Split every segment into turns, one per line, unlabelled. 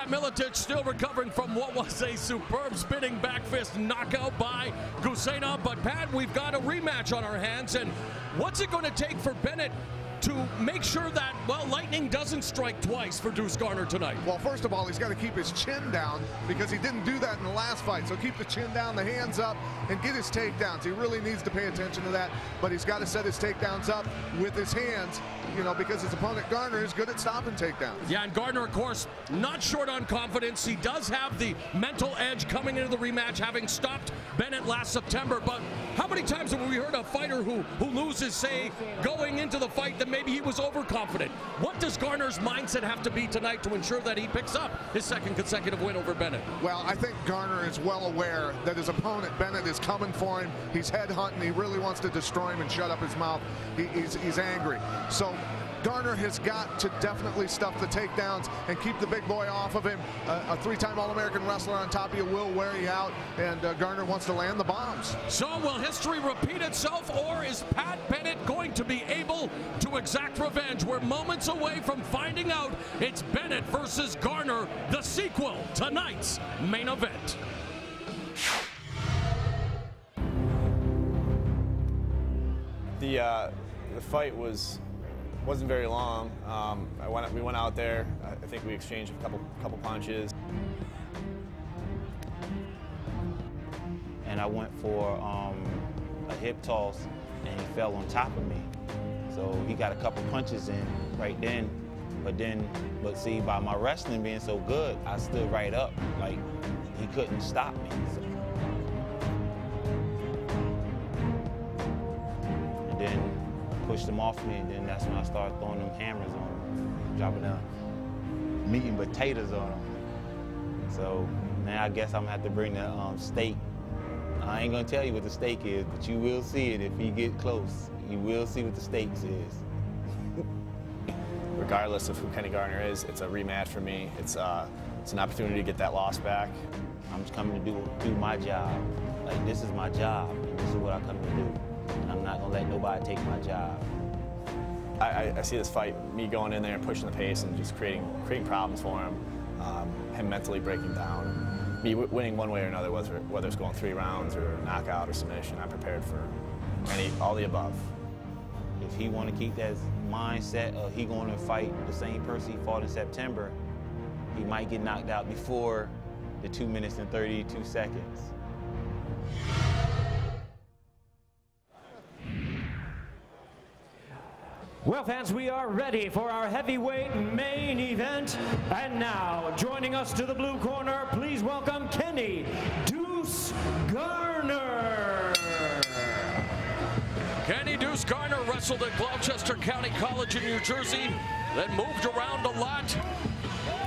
Miletich still recovering from what was a superb spinning back fist knockout by Gusena. But Pat, we've got a rematch on our hands, and what's it going to take for Bennett to make sure that, well, lightning doesn't strike twice for Deuce Garner tonight?
Well, first of all, he's got to keep his chin down because he didn't do that in the last fight. So keep the chin down, the hands up, and get his takedowns. He really needs to pay attention to that, but he's got to set his takedowns up with his hands, you know, because his opponent Garner is good at stopping takedowns.
Yeah, and Garner, of course, not short on confidence. He does have the mental edge coming into the rematch, having stopped Bennett last September. But how many times have we heard a fighter who loses, say, going into the fight that maybe he was overconfident? What does Garner's mindset have to be tonight to ensure that he picks up his second consecutive win over Bennett?
Well, I think Garner is well aware that his opponent, Bennett, is coming for him. He's headhunting. He really wants to destroy him and shut up his mouth. He's angry. So Garner has got to definitely stuff the takedowns and keep the big boy off of him. A three-time All-American wrestler on top of you will wear you out, and Garner wants to land the bombs.
So will history repeat itself, or is Pat Bennett going to be able to exact revenge? We're moments away from finding out. It's Bennett versus Garner, the sequel, tonight's main event.
The fight wasn't very long. We went out there. I think we exchanged a couple punches.
And I went for a hip toss, and he fell on top of me. So he got a couple punches in right then. But see, by my wrestling being so good, I stood right up. Like, he couldn't stop me. So. And then pushed him off me, and then that's when I started throwing them hammers on him, dropping down meat and potatoes on him. So now I guess I'm gonna have to bring the steak. I ain't gonna tell you what the steak is, but you will see it if you get close. You will see what the steak is.
Regardless of who Kenny Garner is, it's a rematch for me. It's an opportunity to get that loss back.
I'm just coming to do my job. Like, this is my job, and this is what I come to do. And I'm not gonna let nobody take my job.
I see this fight, me going in there and pushing the pace and just creating problems for him, him mentally breaking down, me winning one way or another, whether it's going 3 rounds or knockout or submission. I'm prepared for all the above.
If he want to keep that mindset of he going to fight the same person he fought in September, he might get knocked out before the 2 minutes and 32 seconds.
Well, fans, we are ready for our heavyweight main event. And now, joining us to the blue corner, please welcome Kenny Deuce Garner.
Kenny Deuce Garner wrestled at Gloucester County College in New Jersey, then moved around a lot.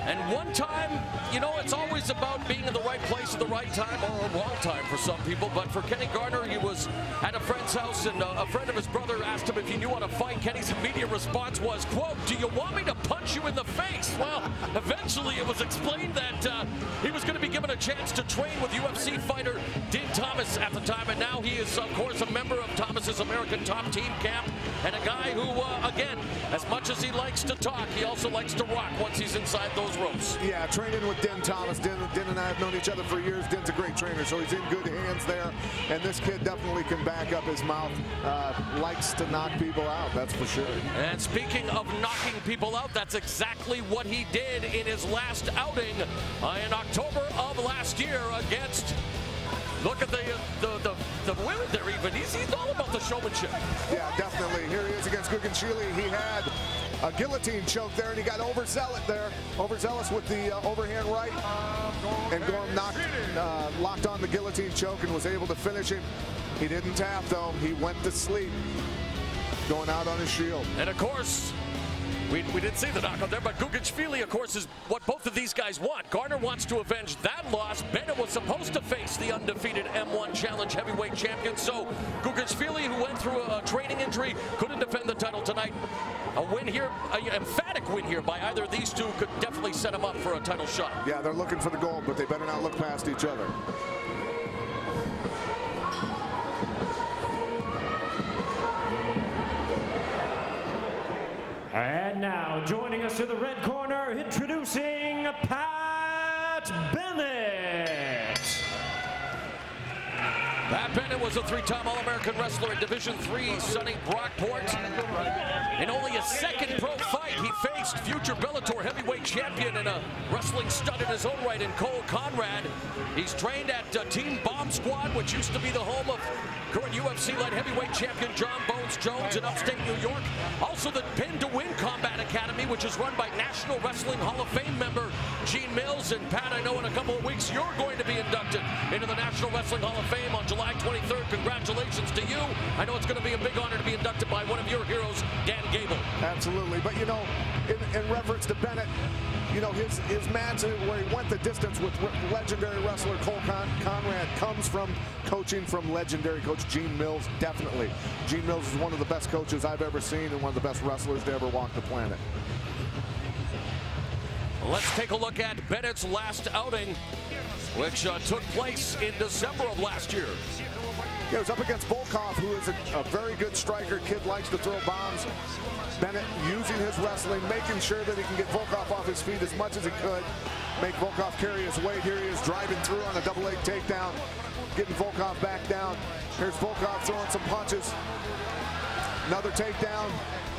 And one time, you know, it's always about being in the right place at the right time, or a wrong time for some people. But for Kenny Garner, he was at a friend's house, and a friend of his brother asked him if he knew how to fight. Kenny's immediate response was, quote, "Do you want me to punch you in the face?" Well, eventually it was explained that he was going to be given a chance to train with UFC fighter Din Thomas at the time. And now he is, of course, a member of Thomas's American Top Team camp, and a guy who, again, as much as he likes to talk, he also likes to rock once he's inside those ropes.
Yeah, training with Din Thomas. Din and I have known each other for years. Din's a great trainer, so he's in good hands there. And this kid definitely can back up his mouth. Likes to knock people out, that's for sure.
And speaking of knocking people out, that's exactly what he did in his last outing in October of last year against, look at the women there even. He's all about the showmanship.
Yeah, definitely. Here he is against Guginchili. He had a guillotine choke there, and he got overzealous with the overhand right. And Gorm locked on the guillotine choke and was able to finish him. He didn't tap, though. He went to sleep, going out on his shield.
And, of course, we didn't see the knockout there, but Guginchili, of course, is what both of these guys want. Garner wants to avenge that loss. Bennett was supposed to face the undefeated M1 Challenge heavyweight champion. So Guginchili, who went through a training injury, couldn't defend the title tonight. A win here, an emphatic win here by either of these two could definitely set them up for a title shot.
Yeah, they're looking for the gold, but they better not look past each other.
And now, joining us to the red corner, introducing Pat Bennett.
Pat Bennett was a three-time All-American wrestler in Division III, sunny Brockport. In only his second pro fight, he faced future Bellator heavyweight champion and a wrestling stud in his own right in Cole Conrad. He's trained at Team Bomb Squad, which used to be the home of current UFC-led heavyweight champion John Bones Jones in upstate New York. Also the Pin to Win Combat Academy, which is run by National Wrestling Hall of Fame member Gene Mills. And Pat, I know in a couple of weeks you're going to be inducted into the National Wrestling Hall of Fame on July 23rd. Congratulations to you. I know it's going to be a big honor to be inducted by one of your heroes, Dan Gable.
Absolutely. But, you know, in reference to Bennett, you know, his match where he went the distance with legendary wrestler Cole Conrad comes from coaching from legendary coach Gene Mills, definitely. Gene Mills is one of the best coaches I've ever seen and one of the best wrestlers to ever walk the planet.
Let's take a look at Bennett's last outing, which took place in December of last year.
He was up against Volkov, who is a very good striker. Kid likes to throw bombs. Bennett using his wrestling, making sure that he can get Volkov off his feet as much as he could. Make Volkov carry his weight. Here he is driving through on a double leg takedown, getting Volkov back down. Here's Volkov throwing some punches. Another takedown,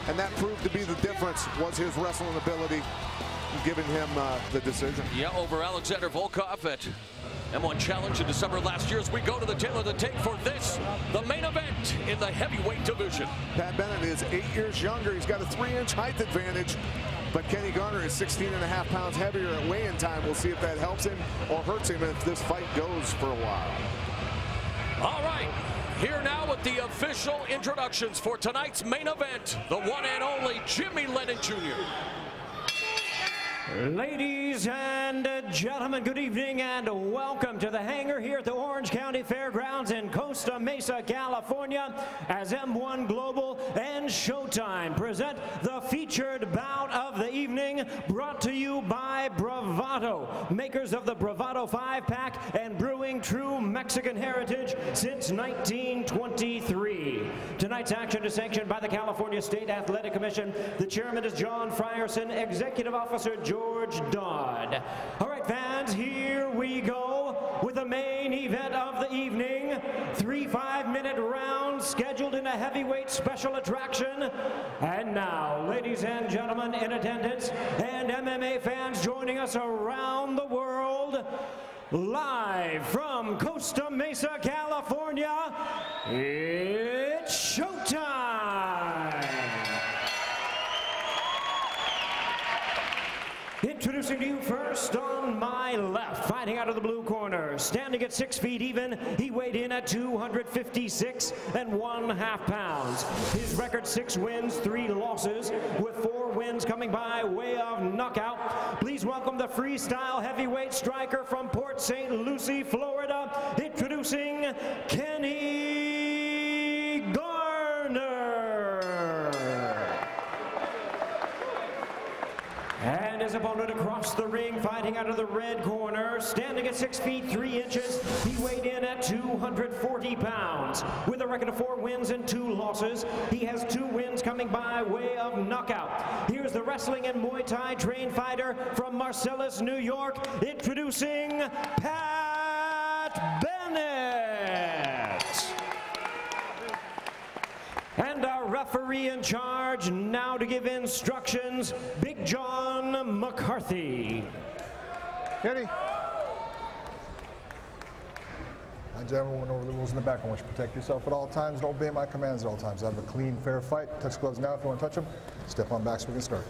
and that proved to be the difference, was his wrestling ability, giving him the decision.
Yeah, over Alexander Volkov at M1 Challenge in December last year. As we go to the tail of the tape for this, the main event in the heavyweight division.
Pat Bennett is 8 years younger. He's got a 3-inch height advantage, but Kenny Garner is 16.5 pounds heavier at weigh-in time. We'll see if that helps him or hurts him if this fight goes for a while.
All right, here now with the official introductions for tonight's main event, the one and only Jimmy Lennon Jr.
Ladies and gentlemen, good evening and welcome to the hangar here at the Orange County Fairgrounds in Costa Mesa, California, as M1 Global and Showtime present the featured bout of the evening, brought to you by Bravado, makers of the Bravado 5-pack and brewing true Mexican heritage since 1923. Tonight's action is sanctioned by the California State Athletic Commission. The chairman is John Frierson, executive officer George Dodd. All right, fans, here we go with the main event of the evening. 3 5-minute rounds scheduled in a heavyweight special attraction. And now, ladies and gentlemen in attendance and MMA fans joining us around the world, live from Costa Mesa, California, it's showtime! Introducing to you first on my left, fighting out of the blue corner, standing at 6 feet even, he weighed in at 256.5 pounds. His record: 6 wins, 3 losses, with 4 wins coming by way of knockout. Please welcome the freestyle heavyweight striker from Port St. Lucie, Florida, introducing Kenny Garner. And his opponent across the ring, fighting out of the red corner, standing at 6 feet 3 inches, he weighed in at 240 pounds. With a record of 4 wins and 2 losses, he has 2 wins coming by way of knockout. Here's the wrestling and Muay Thai trained fighter from Marcellus, New York, introducing Pat Bennett. And our referee in charge now to give instructions, Big John McCarthy.
Kenny. Gentlemen, went over the rules in the back. I want you to protect yourself at all times. Don't obey my commands at all times. I have a clean, fair fight. Touch gloves now if you want to touch them. Step on back so we can start.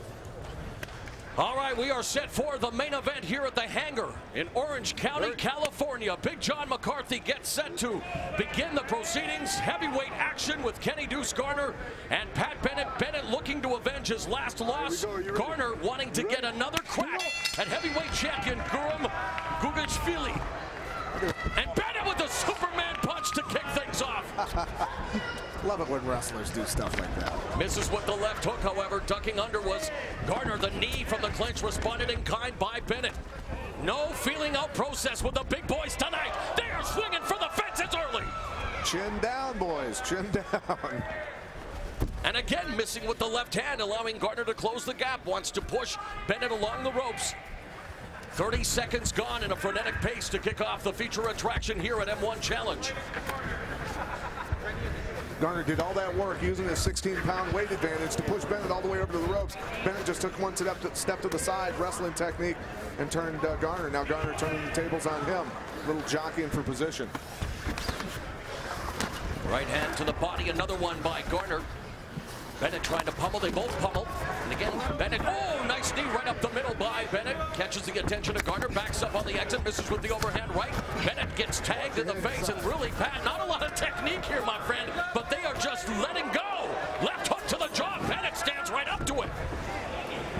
All right, we are set for the main event here at the hangar in Orange County, California. Big John McCarthy gets set to begin the proceedings. Heavyweight action with Kenny Deuce Garner and Pat Bennett. Bennett looking to avenge his last loss. Garner wanting to get another crack at heavyweight champion Guram Gugashvili. And Bennett with the Superman punch to kick things off.
Love it when wrestlers do stuff like that.
Misses with the left hook, however. Ducking under was Garner. The knee from the clinch responded in kind by Bennett. No feeling out process with the big boys tonight. They are swinging for the fences early.
Chin down, boys. Chin down.
And again, missing with the left hand, allowing Garner to close the gap. Wants to push Bennett along the ropes. 30 seconds gone in a frenetic pace to kick off the feature attraction here at M1 Challenge.
Garner did all that work using his 16-pound weight advantage to push Bennett all the way over to the ropes. Bennett just took one step to the side, wrestling technique, and turned Garner. Now Garner turning the tables on him. Little jockeying for position.
Right hand to the body, another one by Garner. Bennett trying to pummel, they both pummel. And again, Bennett, oh, nice knee right up the middle by Bennett. Catches the attention of Garner, backs up on the exit, misses with the overhand right. Bennett gets tagged in the face, and really, Pat, not a lot of technique here, my friend, but they are just letting go. Left hook to the jaw, Bennett stands right up to it.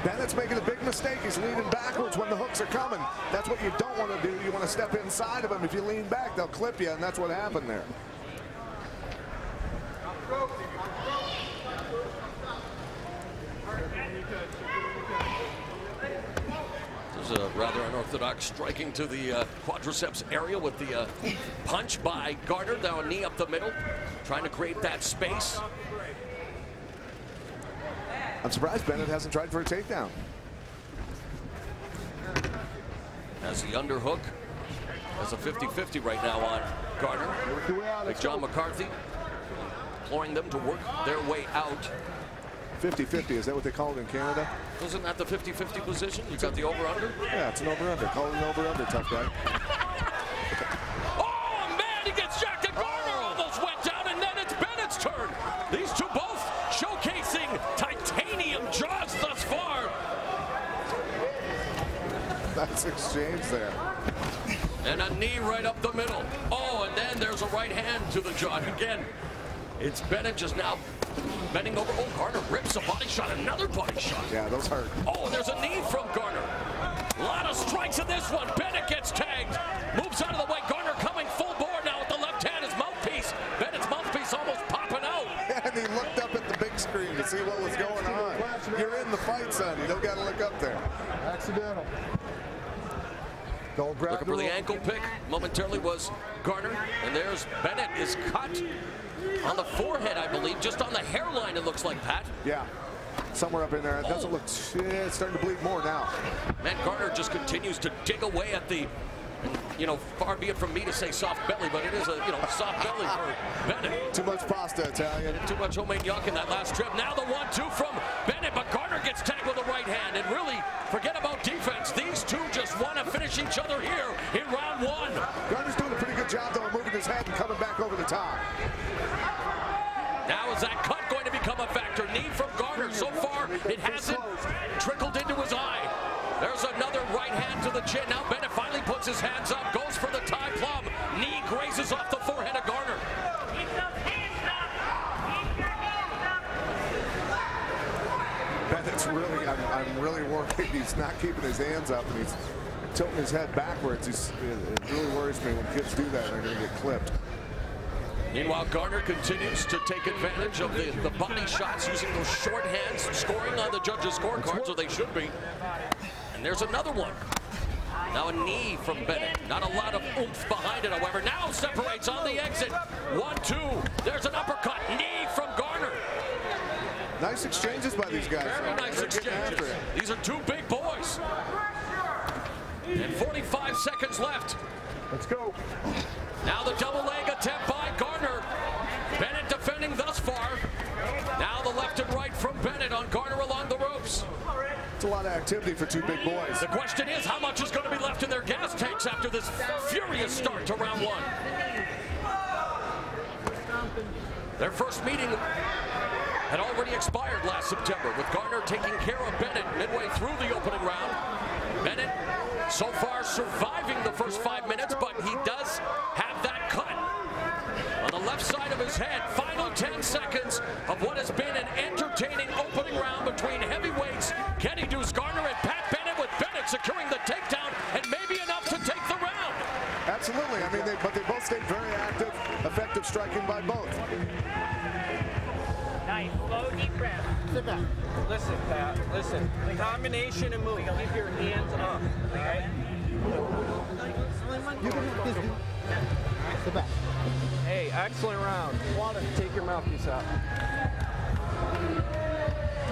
Bennett's making a big mistake. He's leaning backwards when the hooks are coming. That's what you don't want to do. You want to step inside of them. If you lean back, they'll clip you, and that's what happened there.
There's a rather unorthodox striking to the quadriceps area with the punch by Garner. Now a knee up the middle, trying to create that space.
I'm surprised Bennett hasn't tried for a takedown.
As the underhook, as a 50-50 right now on Garner. Big John McCarthy imploring them to work their way out.
50-50, is that what they call it in Canada?
Isn't that the 50-50 position? You got the over-under?
Yeah, it's an over-under. Call it an over-under, tough guy.
Oh, man, he gets jacked, and Garner almost went down, and then it's Bennett's turn. These two both showcasing titanium jaws thus far.
Nice exchange there.
And a knee right up the middle. Oh, and then there's a right hand to the jaw. Again, it's Bennett just now bending over. Oh, Garner rips a body shot, another body shot.
Yeah, those hurt.
Oh, there's a knee from Garner. A lot of strikes in this one. Bennett gets tagged, moves out of the way. Garner coming full bore now with the left hand, his mouthpiece. Bennett's mouthpiece almost popping out.
And he looked up at the big screen to see what was going on. You're in the fight, son. You don't got to look up there.
Accidental. Don't grab.
Looking for the ankle pick momentarily was Garner. And there's Bennett is cut on the forehead, I believe, just on the hairline, it looks like, Pat.
Yeah, somewhere up in there. It doesn't look, it's starting to bleed more now.
Man, Garner just continues to dig away at the, you know, far be it from me to say soft belly, but it is a, you know, soft belly for Bennett.
Too much pasta, Italian.
Too much homemade yuck in that last trip. Now the 1-2 from Bennett, but Garner gets tagged with the right hand. And really, forget about defense. These two just want to finish each other here in round one.
Garner's doing a pretty good job, though, of moving his head and coming back over the top.
Now is that cut going to become a factor? Knee from Garner. So far, it hasn't trickled into his eye. There's another right hand to the chin. Now Bennett finally puts his hands up, goes for the tie plum. Knee grazes off the forehead of Garner.
Bennett's really, I'm really worried he's not keeping his hands up and he's tilting his head backwards. It really worries me when kids do that, they're going to get clipped.
Meanwhile, Garner continues to take advantage of the body shots using those short hands, scoring on the judges' scorecards, or they should be. And there's another one. Now a knee from Bennett. Not a lot of oomph behind it, however. Now separates on the exit. 1-2. There's an uppercut. Knee from Garner.
Nice exchanges by these guys.
Very nice exchanges. These are two big boys. And 45 seconds left.
Let's go.
Now the double leg attempt by Garner. Bennett defending thus far. Now the left and right from Bennett on Garner along the ropes.
It's a lot of activity for two big boys.
The question is, how much is going to be left in their gas tanks after this furious start to round one? Their first meeting had already expired last September, with Garner taking care of Bennett midway through the opening round. Bennett so far surviving the first 5 minutes, but he does have that cut on the left side of his head. Final 10 seconds of what has been an entertaining opening round between heavyweights Kenny Garner and Pat Bennett, with Bennett securing the takedown and maybe enough to take the round.
Absolutely. I mean, but they both stayed very active, effective striking by both.
Nice, slow, deep breath.
Sit back. Listen, Pat, listen. Combination and move. Keep your hands up, all right?
You can do this. Sit back.
Hey, excellent round. Water. Take your mouthpiece out.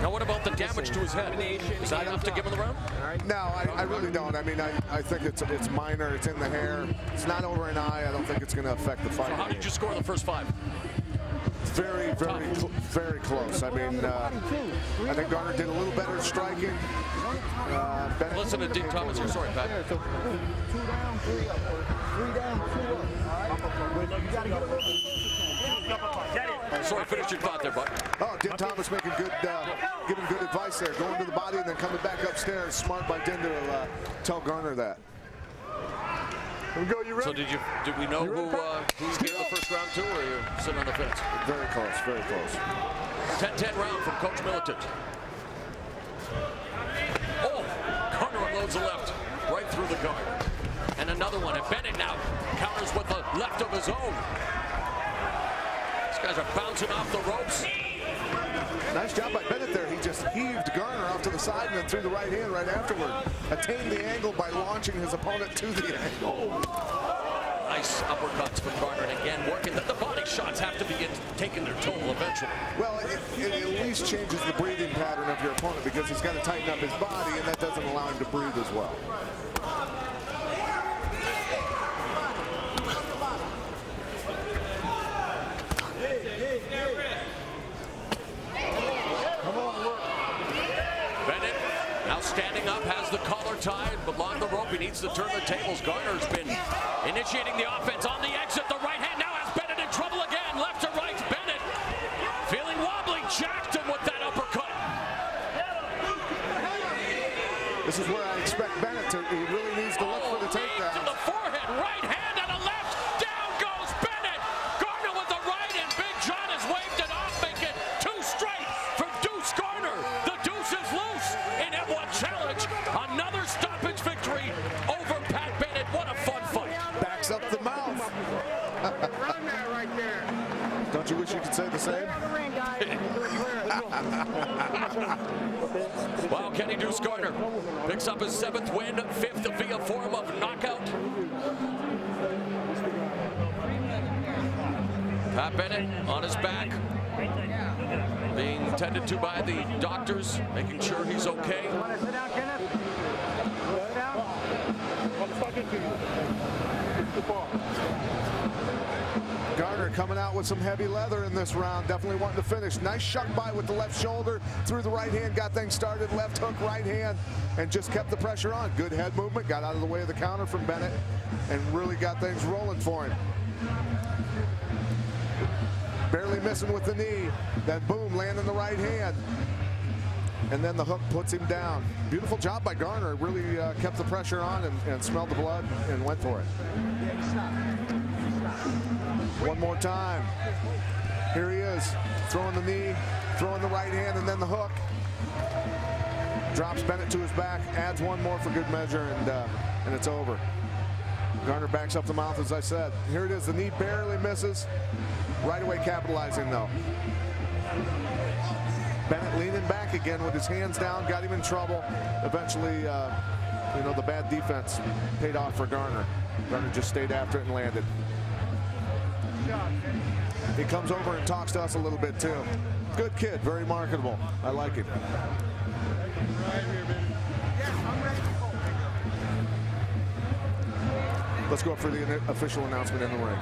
Now, what about the damage to his head? Is that enough to give him the round?
No, I really don't. I mean, I think it's minor. It's in the hair. It's not over an eye. I don't think it's going to affect the fight.
So how did you score the first 5?
Very, very close. I mean, I think Garner did a little better striking.
Listen to Dean Thomas here. Sorry, Pat.
2 down, 3 up, or 3 down, 2 up. All right? You got to get a little bit.
Sorry, finish your thought there, bud.
Oh, Dean Thomas making good, giving good advice there. Going to the body and then coming back upstairs. Smart by Din to tell Garner that. Here we go. You ready?
So did we know who's getting the first round to, or you're sitting on the fence?
Very close, very close.
10-10 round from Coach Militant. Oh, Garner unloads the left, right through the guard. And another one, and Bennett now counters with the left of his own. These guys are bouncing off the ropes.
Nice job by Bennett there. He just heaved Garner off to the side and then threw the right hand right afterward. Attained the angle by launching his opponent to the angle.
Nice uppercuts from Garner, and again working that the body shots have to be taking their toll eventually.
Well, it at least changes the breathing pattern of your opponent because he's got to tighten up his body, and that doesn't allow him to breathe as well.
Bennett now standing up, has the collar tied, but along the rope he needs to turn the tables. Garner's been initiating the offense on the exit. The right hand now has Bennett in trouble again. Left to right, Bennett feeling wobbly, jacked him with that uppercut.
This is where I expect Bennett to, he really needs to look for the takedown.
To the forehead, right hand and a left, down goes Bennett. Garner with the right, and Big John has waved it off, making 2 straight for Deuce Garner. The Deuce is loose in M1 Challenge. Another stoppage victory over Pat Bennett. What a fun fight.
Backs up the mouth.
Run that right there.
Don't you wish you could say the same?
Wow, Kenny Deuce Garner picks up his 7th win, 5th via form of knockout. Pat Bennett on his back, being tended to by the doctors, making sure he's okay.
You want to sit down, Kenneth? Sit down.
Garner coming out with some heavy leather in this round, definitely wanting to finish. Nice shuck by with the left shoulder, through the right hand, got things started, left hook, right hand, and just kept the pressure on. Good head movement, got out of the way of the counter from Bennett, and really got things rolling for him. Barely missing with the knee, then boom, landing the right hand. And then the hook puts him down. Beautiful job by Garner, really kept the pressure on and smelled the blood and went for it. One more time. Here he is, throwing the knee, throwing the right hand, and then the hook. Drops Bennett to his back, adds one more for good measure, and it's over. Garner backs up the mouth, as I said. Here it is, the knee barely misses. Right away capitalizing, though. Bennett leaning back again with his hands down, got him in trouble. Eventually, you know, the bad defense paid off for Garner. Garner just stayed after it and landed. He comes over and talks to us a little bit, too. Good kid, very marketable. I like him. Let's go up for the official announcement in the ring.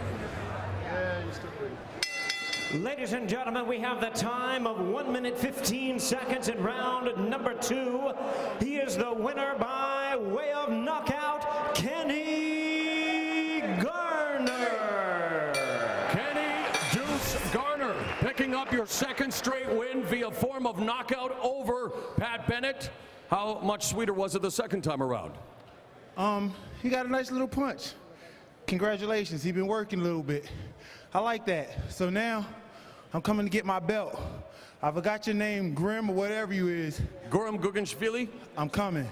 Ladies and gentlemen, we have the time of 1 minute 15 seconds in round number 2. He is the winner by way of knockout, Kenny Garner.
Kenny Deuce Garner picking up your 2nd straight win via form of knockout over Pat Bennett. How much sweeter was it the 2nd time around?
He got a nice little punch. Congratulations, he's been working a little bit. I like that. So now, I'm coming to get my belt. I forgot your name, Grim or whatever you is.
Guram Guganshvili?
I'm coming.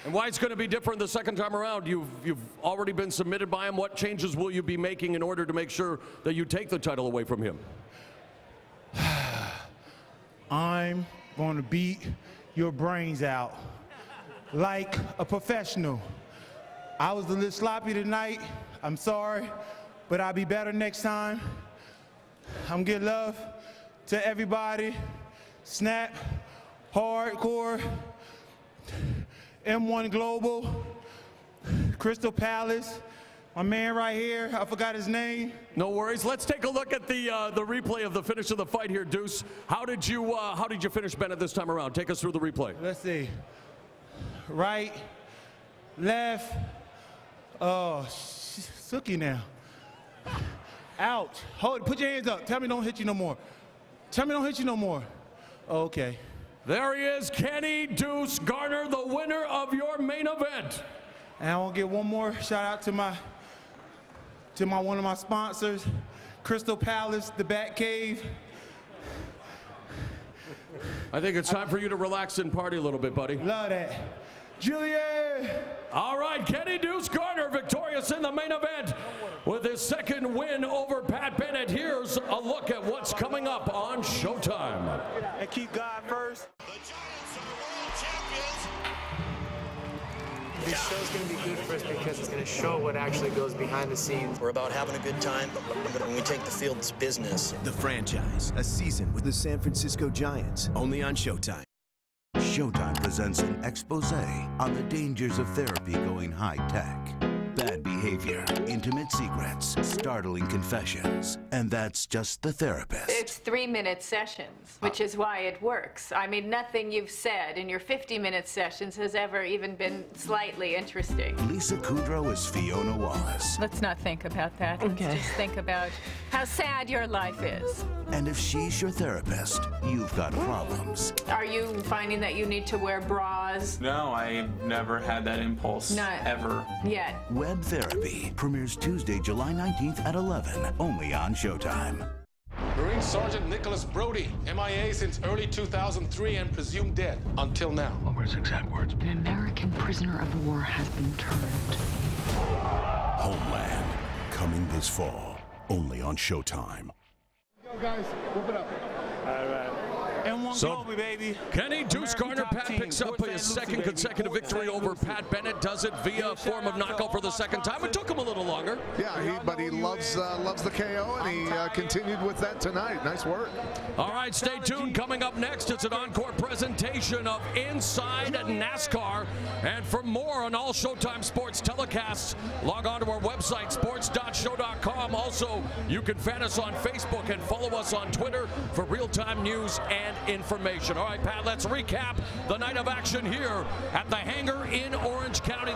And why it's going to be different the 2nd time around? You've already been submitted by him. What changes will you be making in order to make sure that you take the title away from him?
I'm going to beat your brains out like a professional. I was a little sloppy tonight. I'm sorry, but I'll be better next time. I'm giving love to everybody. Snap, Hardcore, M1 Global, Crystal Palace, my man right here, I forgot his name.
No worries. Let's take a look at the replay of the finish of the fight here, Deuce. How did you finish Bennett this time around? Take us through the replay.
Let's see. Right, left, oh, Sookie now. Out. Hold it. Put your hands up. Tell me don't hit you no more. Tell me don't hit you no more. Okay.
There he is, Kenny Deuce Garner, the winner of your main event.
And I want to give one more shout out to one of my sponsors, Crystal Palace, the Bat Cave.
I think it's time for you to relax and party a little bit, buddy.
Love that. Juliet!
All right, Kenny Deuce Garner victorious in the main event with his second win over Pat Bennett. Here's a look at what's coming up on Showtime.
And keep God first.
The Giants are world champions.
This show's going to be good for us because it's going to show what actually goes behind the scenes.
We're about having a good time, but when we take the field, it's business.
The Franchise, a season with the San Francisco Giants, only on Showtime. Showtime presents an expose on the dangers of therapy going high-tech. Bad behavior, intimate secrets, startling confessions, and that's just the therapist.
It's 3-minute sessions, which is why it works. I mean, nothing you've said in your 50-minute sessions has ever even been slightly interesting.
Lisa Kudrow is Fiona Wallace.
Let's not think about that.
Okay.
Let's just think about how sad your life is.
And if she's your therapist, you've got problems.
Are you finding that you need to wear bras?
No, I've never had that impulse.
Not
ever.
Yet.
Web Therapy premieres Tuesday, July 19th at 11, only on Showtime.
Marine Sergeant Nicholas Brody, MIA since early 2003 and presumed dead until now.
What were his exact words?
An American prisoner of war has been turned.
Homeland, coming this fall, only on Showtime.
Go guys, whoop it up.
All right. M1 Global, baby.
Kenny Deuce Garner, Pat picks up his second consecutive victory over Pat Bennett. Does it via a form of knockout for the second time. It took him a little longer.
Yeah, but he loves the KO, and he continued with that tonight. Nice work.
All right, stay tuned. Coming up next, it's an encore presentation of Inside NASCAR. And for more on all Showtime sports telecasts, log on to our website, sports.show.com. Also, you can fan us on Facebook and follow us on Twitter for real-time news and information. All right, Pat, let's recap the night of action here at the hangar in Orange County.